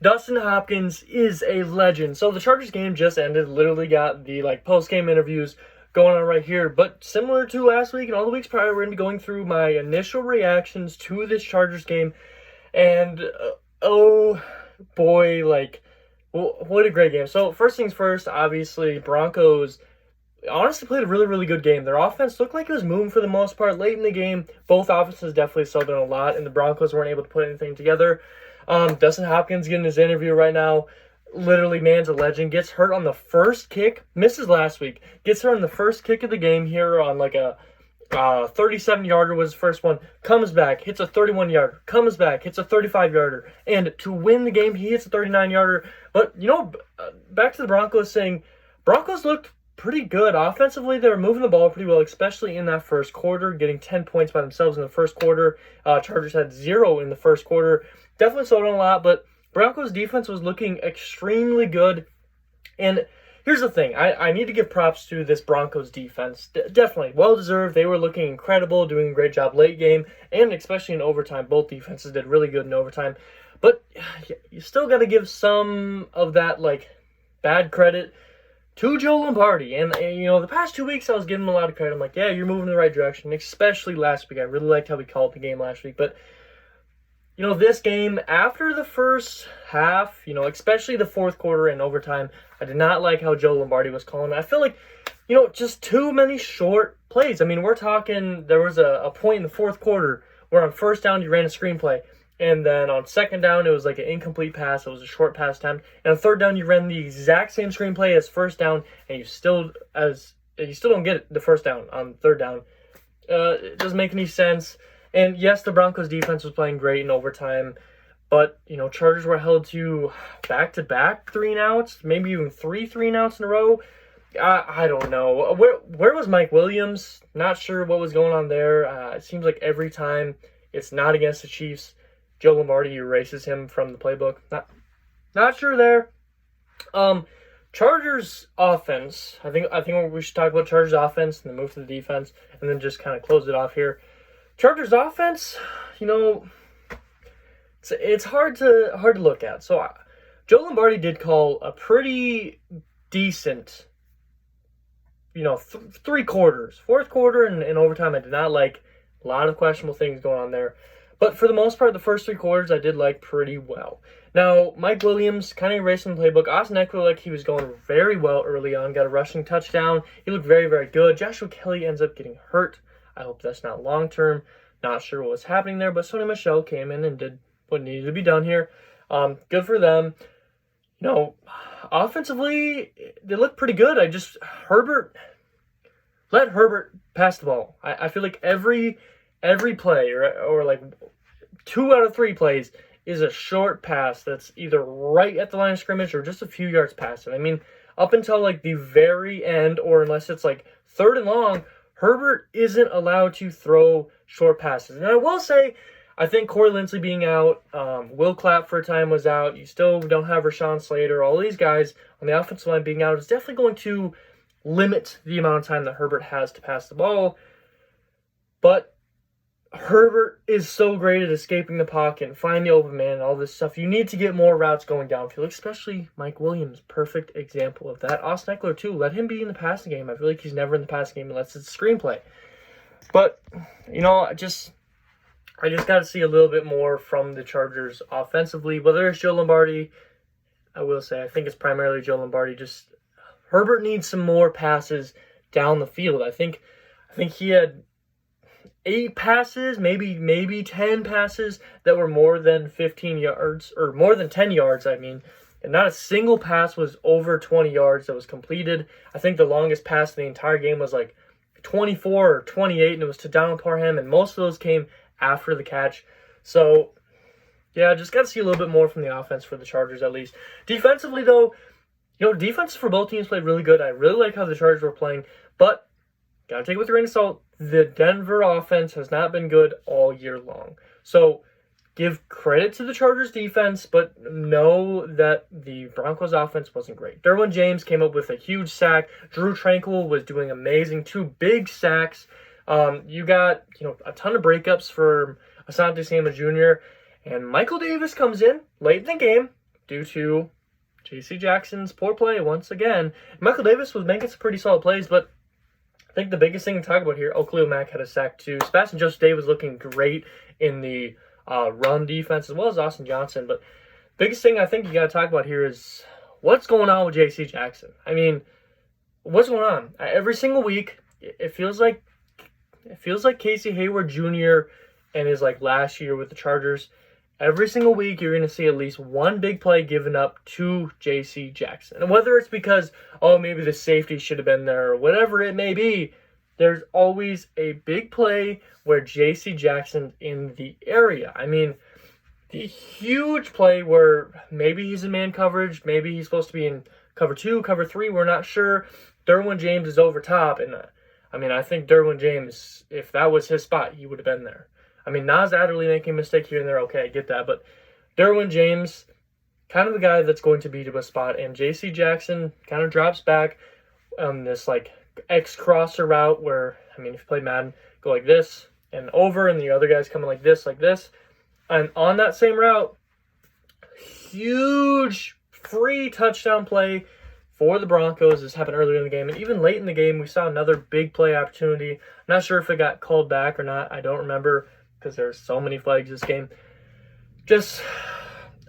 Dustin Hopkins is a legend. So the Chargers game just ended. Literally got the post-game interviews going on right here. But similar to last week and all the weeks prior, we're going to be going through my initial reactions to this Chargers game. And oh boy, what a great game. So first things first, obviously, Broncos honestly played a really, really good game. Their offense looked like it was moving for the most part. Late in the game, both offenses definitely slowed down a lot, and the Broncos weren't able to put anything together. Dustin Hopkins getting his interview right now. Literally, man's a legend. Gets hurt on the first kick. Misses last week. Gets hurt on the first kick of the game here on a 37-yarder was the first one. Comes back, hits a 31-yarder. Comes back, hits a 35-yarder. And to win the game, he hits a 39-yarder. But, back to the Broncos saying, Broncos looked pretty good. Offensively, they were moving the ball pretty well, especially in that first quarter, getting 10 points by themselves in the first quarter. Chargers had 0 in the first quarter. Definitely slowed down a lot, but Broncos defense was looking extremely good. And here's the thing. I need to give props to this Broncos defense. Definitely. Well-deserved. They were looking incredible, doing a great job late game, and especially in overtime. Both defenses did really good in overtime. But you still got to give some of that, bad credit to Joe Lombardi. And the past 2 weeks, I was giving him a lot of credit. I'm like, yeah, you're moving in the right direction, especially last week. I really liked how he called the game last week. But this game, after the first half, especially the fourth quarter and overtime, I did not like how Joe Lombardi was calling it. I feel like, just too many short plays. I mean, we're talking, there was a point in the fourth quarter where on first down, you ran a screenplay. And then on second down, it was like an incomplete pass. It was a short pass attempt. And on third down, you ran the exact same screenplay as first down, and you still don't get the first down on third down. It doesn't make any sense. And yes, the Broncos defense was playing great in overtime, but Chargers were held to back-to-back 3-and-outs, maybe even 3 3-and-outs in a row. I don't know. Where was Mike Williams? Not sure what was going on there. It seems like every time it's not against the Chiefs, Joe Lombardi erases him from the playbook. Not sure there. Chargers offense. I think we should talk about Chargers offense and then move to the defense and then just kind of close it off here. Chargers offense, it's hard to look at. So Joe Lombardi did call a pretty decent, 3 quarters. Fourth quarter and overtime, I did not like. A lot of questionable things going on there. But for the most part, the first 3 quarters I did like pretty well. Now, Mike Williams kind of erased from the playbook. Austin Eckler, he was going very well early on. Got a rushing touchdown. He looked very, very good. Joshua Kelly ends up getting hurt. I hope that's not long-term. Not sure what was happening there, but Sony Michel came in and did what needed to be done here. Good for them. Offensively, they look pretty good. Let Herbert pass the ball. I feel like every play or 2 out of 3 plays is a short pass that's either right at the line of scrimmage or just a few yards past it. I mean, up until the very end, or unless it's third and long, Herbert isn't allowed to throw short passes. And I will say, I think Corey Linsley being out, Will Clapp for a time was out. You still don't have Rashawn Slater. All these guys on the offensive line being out is definitely going to limit the amount of time that Herbert has to pass the ball. But Herbert is so great at escaping the pocket and finding the open man and all this stuff. You need to get more routes going downfield, especially Mike Williams. Perfect example of that. Austin Eckler, too. Let him be in the passing game. I feel like he's never in the passing game unless it's a screenplay. But, I just got to see a little bit more from the Chargers offensively. Whether it's Joe Lombardi, I will say, I think it's primarily Joe Lombardi. Just Herbert needs some more passes down the field. I think he had 8 passes, maybe 10 passes that were more than 15 yards, or more than 10 yards, and not a single pass was over 20 yards that was completed. I think the longest pass in the entire game was 24 or 28, and it was to Donald Parham, and most of those came after the catch. So, yeah, just got to see a little bit more from the offense for the Chargers at least. Defensively, though, defense for both teams played really good. I really like how the Chargers were playing, but got to take it with a grain of salt. The Denver offense has not been good all year long. So give credit to the Chargers defense, but know that the Broncos offense wasn't great. Derwin James came up with a huge sack. Drew Tranquill was doing amazing. 2 big sacks. You got, a ton of breakups for Asante Samuel Jr. And Michael Davis comes in late in the game, due to J.C. Jackson's poor play once again. Michael Davis was making some pretty solid plays, but I think the biggest thing to talk about here, Khalil Mack had a sack too. Sebastian Joseph-Day was looking great in the run defense as well as Austin Johnson. But biggest thing I think you got to talk about here is what's going on with J.C. Jackson. I mean, what's going on? Every single week, it feels like Casey Hayward Jr. and his last year with the Chargers. Every single week, you're going to see at least one big play given up to J.C. Jackson. And whether it's because, maybe the safety should have been there or whatever it may be, there's always a big play where J.C. Jackson's in the area. I mean, the huge play where maybe he's in man coverage, maybe he's supposed to be in cover 2, cover 3, we're not sure. Derwin James is over top, and I think Derwin James, if that was his spot, he would have been there. I mean, Nas Adderley making a mistake here and there, okay, I get that. But Derwin James, kind of the guy that's going to be to a spot. And J.C. Jackson kind of drops back on this, X-crosser route where, if you play Madden, go like this and over, and the other guy's coming like this. And on that same route, huge free touchdown play for the Broncos. This happened earlier in the game. And even late in the game, we saw another big play opportunity. I'm not sure if it got called back or not. I don't remember, because there's so many flags this game.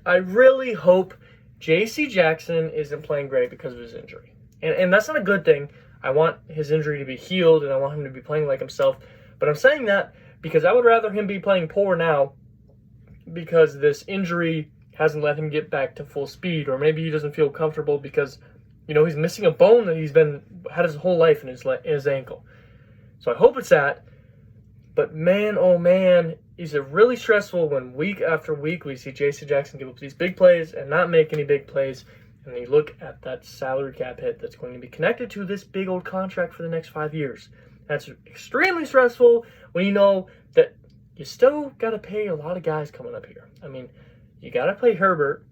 I really hope J.C. Jackson isn't playing great because of his injury. And that's not a good thing. I want his injury to be healed, and I want him to be playing like himself. But I'm saying that because I would rather him be playing poor now because this injury hasn't let him get back to full speed, or maybe he doesn't feel comfortable because, he's missing a bone that he's had his whole life in his ankle. So I hope it's that. But man, oh man, is it really stressful when week after week we see J.C. Jackson give up these big plays and not make any big plays. And you look at that salary cap hit that's going to be connected to this big old contract for the next 5 years. That's extremely stressful when you know that you still got to pay a lot of guys coming up here. You got to pay Herbert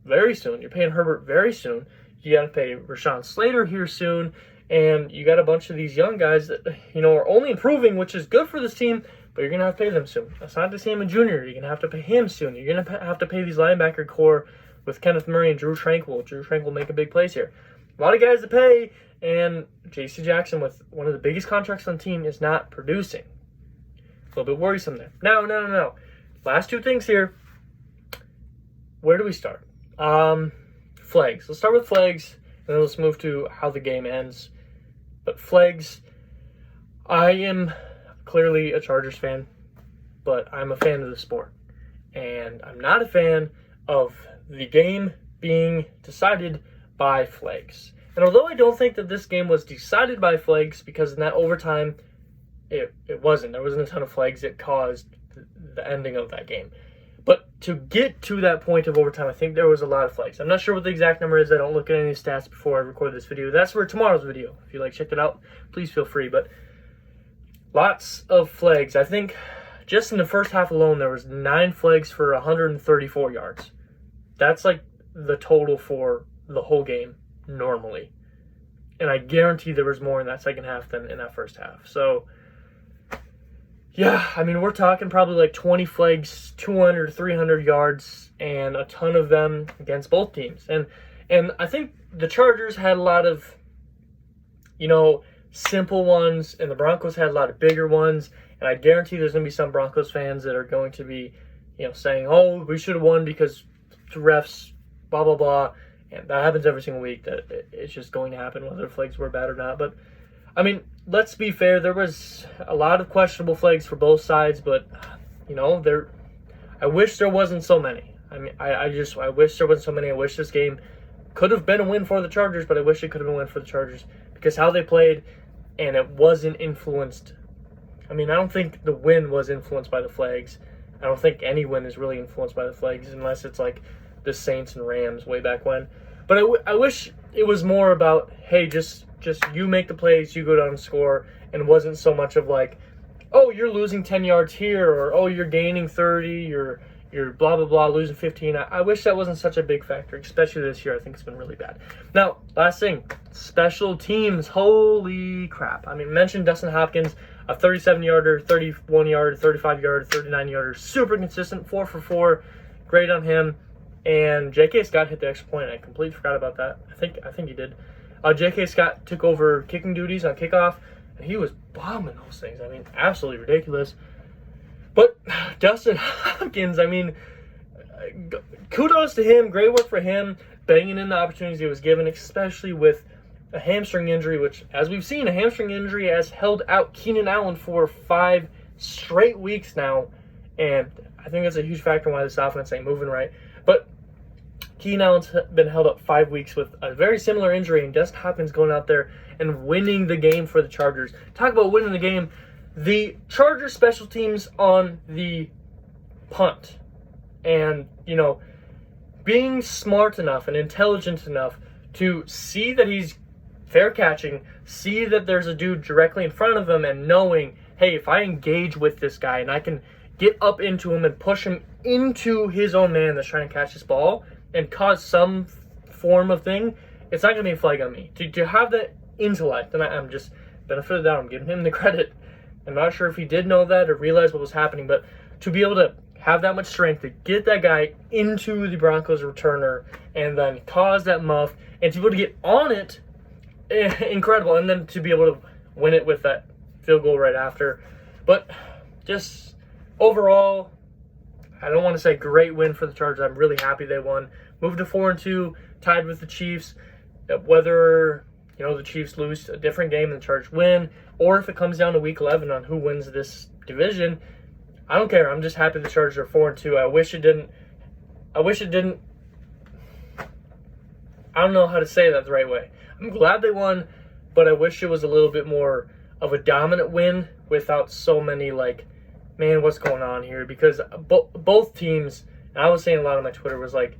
very soon. You're paying Herbert very soon. You got to pay Rashawn Slater here soon. And you got a bunch of these young guys that, are only improving, which is good for this team, but you're going to have to pay them soon. Asante Samuel Jr., you're going to have to pay him soon. You're going to have to pay these linebacker core with Kenneth Murray and Drew Tranquill. Drew Tranquill make a big plays here. A lot of guys to pay, and J.C. Jackson, with one of the biggest contracts on the team, is not producing. A little bit worrisome there. No. Last two things here. Where do we start? Flags. Let's start with flags, and then let's move to how the game ends. But flags, I am clearly a Chargers fan, but I'm a fan of the sport. And I'm not a fan of the game being decided by flags. And although I don't think that this game was decided by flags, because in that overtime, it wasn't. There wasn't a ton of flags that caused the ending of that game. But to get to that point of overtime, I think there was a lot of flags. I'm not sure what the exact number is. I don't look at any stats before I record this video. That's for tomorrow's video. If you checked it out, please feel free. But lots of flags. I think just in the first half alone, there was 9 flags for 134 yards. That's the total for the whole game normally. And I guarantee there was more in that second half than in that first half. So, yeah, we're talking probably 20 flags, 200, 300 yards, and a ton of them against both teams. And I think the Chargers had a lot of, simple ones, and the Broncos had a lot of bigger ones. And I guarantee there's going to be some Broncos fans that are going to be, saying, oh, we should have won because the refs, blah, blah, blah. And that happens every single week. That it's just going to happen whether the flags were bad or not. But, let's be fair. There was a lot of questionable flags for both sides, but, I wish there wasn't so many. I wish there wasn't so many. I wish this game could have been a win for the Chargers, but I wish it could have been a win for the Chargers because how they played, and it wasn't influenced. I don't think the win was influenced by the flags. I don't think any win is really influenced by the flags unless it's the Saints and Rams way back when. But I wish it was more about, hey, just you make the plays, you go down and score, and it wasn't so much of oh, you're losing 10 yards here, or oh, you're gaining 30, you're blah, blah, blah, losing 15. I wish that wasn't such a big factor, especially this year. I think it's been really bad. Now, last thing, special teams. Holy crap. Mentioned Dustin Hopkins, a 37-yarder, 31-yarder, 35-yarder, 39-yarder, super consistent, 4 for 4. Great on him. and J.K. Scott hit the extra point. I completely forgot about that. I think he did. J.K. Scott took over kicking duties on kickoff, and he was bombing those things. I mean, absolutely ridiculous. But Dustin Hopkins, I mean, kudos to him. Great work for him, banging in the opportunities he was given, especially with a hamstring injury, which, as we've seen, a hamstring injury has held out Keenan Allen for 5 straight weeks now, and I think that's a huge factor in why this offense ain't moving right. But Keenan Allen's been held up 5 weeks with a very similar injury, and Dustin Hopkins going out there and winning the game for the Chargers. Talk about winning the game. The Chargers special teams on the punt, and, you know, being smart enough and intelligent enough to see that he's fair catching, see that there's a dude directly in front of him, and knowing, hey, if I engage with this guy and I can get up into him and push him into his own man that's trying to catch this ball and cause some form of thing, it's not going to be a flag on me. To have that intellect, and I'm just benefit of the doubt, I'm giving him the credit. I'm not sure if he did know that or realize what was happening, but to be able to have that much strength to get that guy into the Broncos returner and then cause that muff and to be able to get on it, incredible. And then to be able to win it with that field goal right after. But just overall, I don't want to say great win for the Chargers. I'm really happy they won. Moved to 4-2, tied with the Chiefs. Whether, you know, the Chiefs lose a different game and the Chargers win, or if it comes down to Week 11 on who wins this division, I don't care. I'm just happy the Chargers are 4-2. I wish it didn't. I don't know how to say that the right way. I'm glad they won, but I wish it was a little bit more of a dominant win without so many, like, man, what's going on here? Because both teams, and I was saying a lot on my Twitter, was like,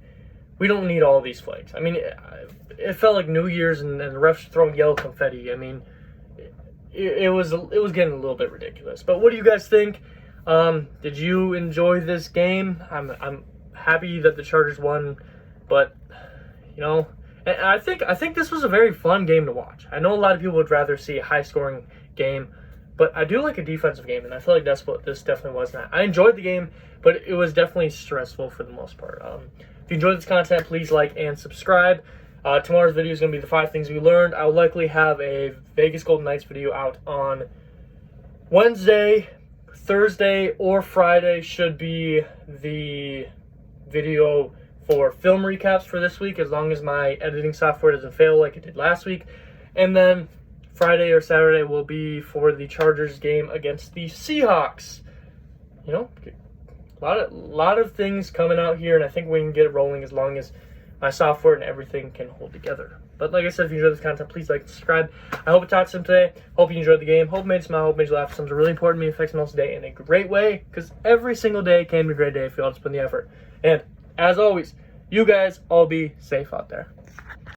we don't need all these flags. I mean, it felt like New Year's and the refs throwing yellow confetti. I mean, it was getting a little bit ridiculous. But what do you guys think? Did you enjoy this game? I'm happy that the Chargers won, but, you know, and I think this was a very fun game to watch. I know a lot of people would rather see a high-scoring game, but I do like a defensive game, and I feel like that's what this definitely was. I enjoyed the game, but it was definitely stressful for the most part. If you enjoyed this content, please like and subscribe. Tomorrow's video is going to be the 5 things we learned. I'll likely have a Vegas Golden Knights video out on Wednesday. Thursday or Friday should be the video for film recaps for this week, as long as my editing software doesn't fail like it did last week. And then Friday or Saturday will be for the Chargers game against the Seahawks. You know, a lot of things coming out here, and I think we can get it rolling as long as my software and everything can hold together. But like I said, if you enjoyed this content, please like and subscribe. I hope it taught some today. Hope you enjoyed the game. Hope it made you smile. Hope it made you laugh. Something really important to me. Affects me else today in a great way, because every single day can be a great day if you all just put in the effort. And as always, you guys all be safe out there.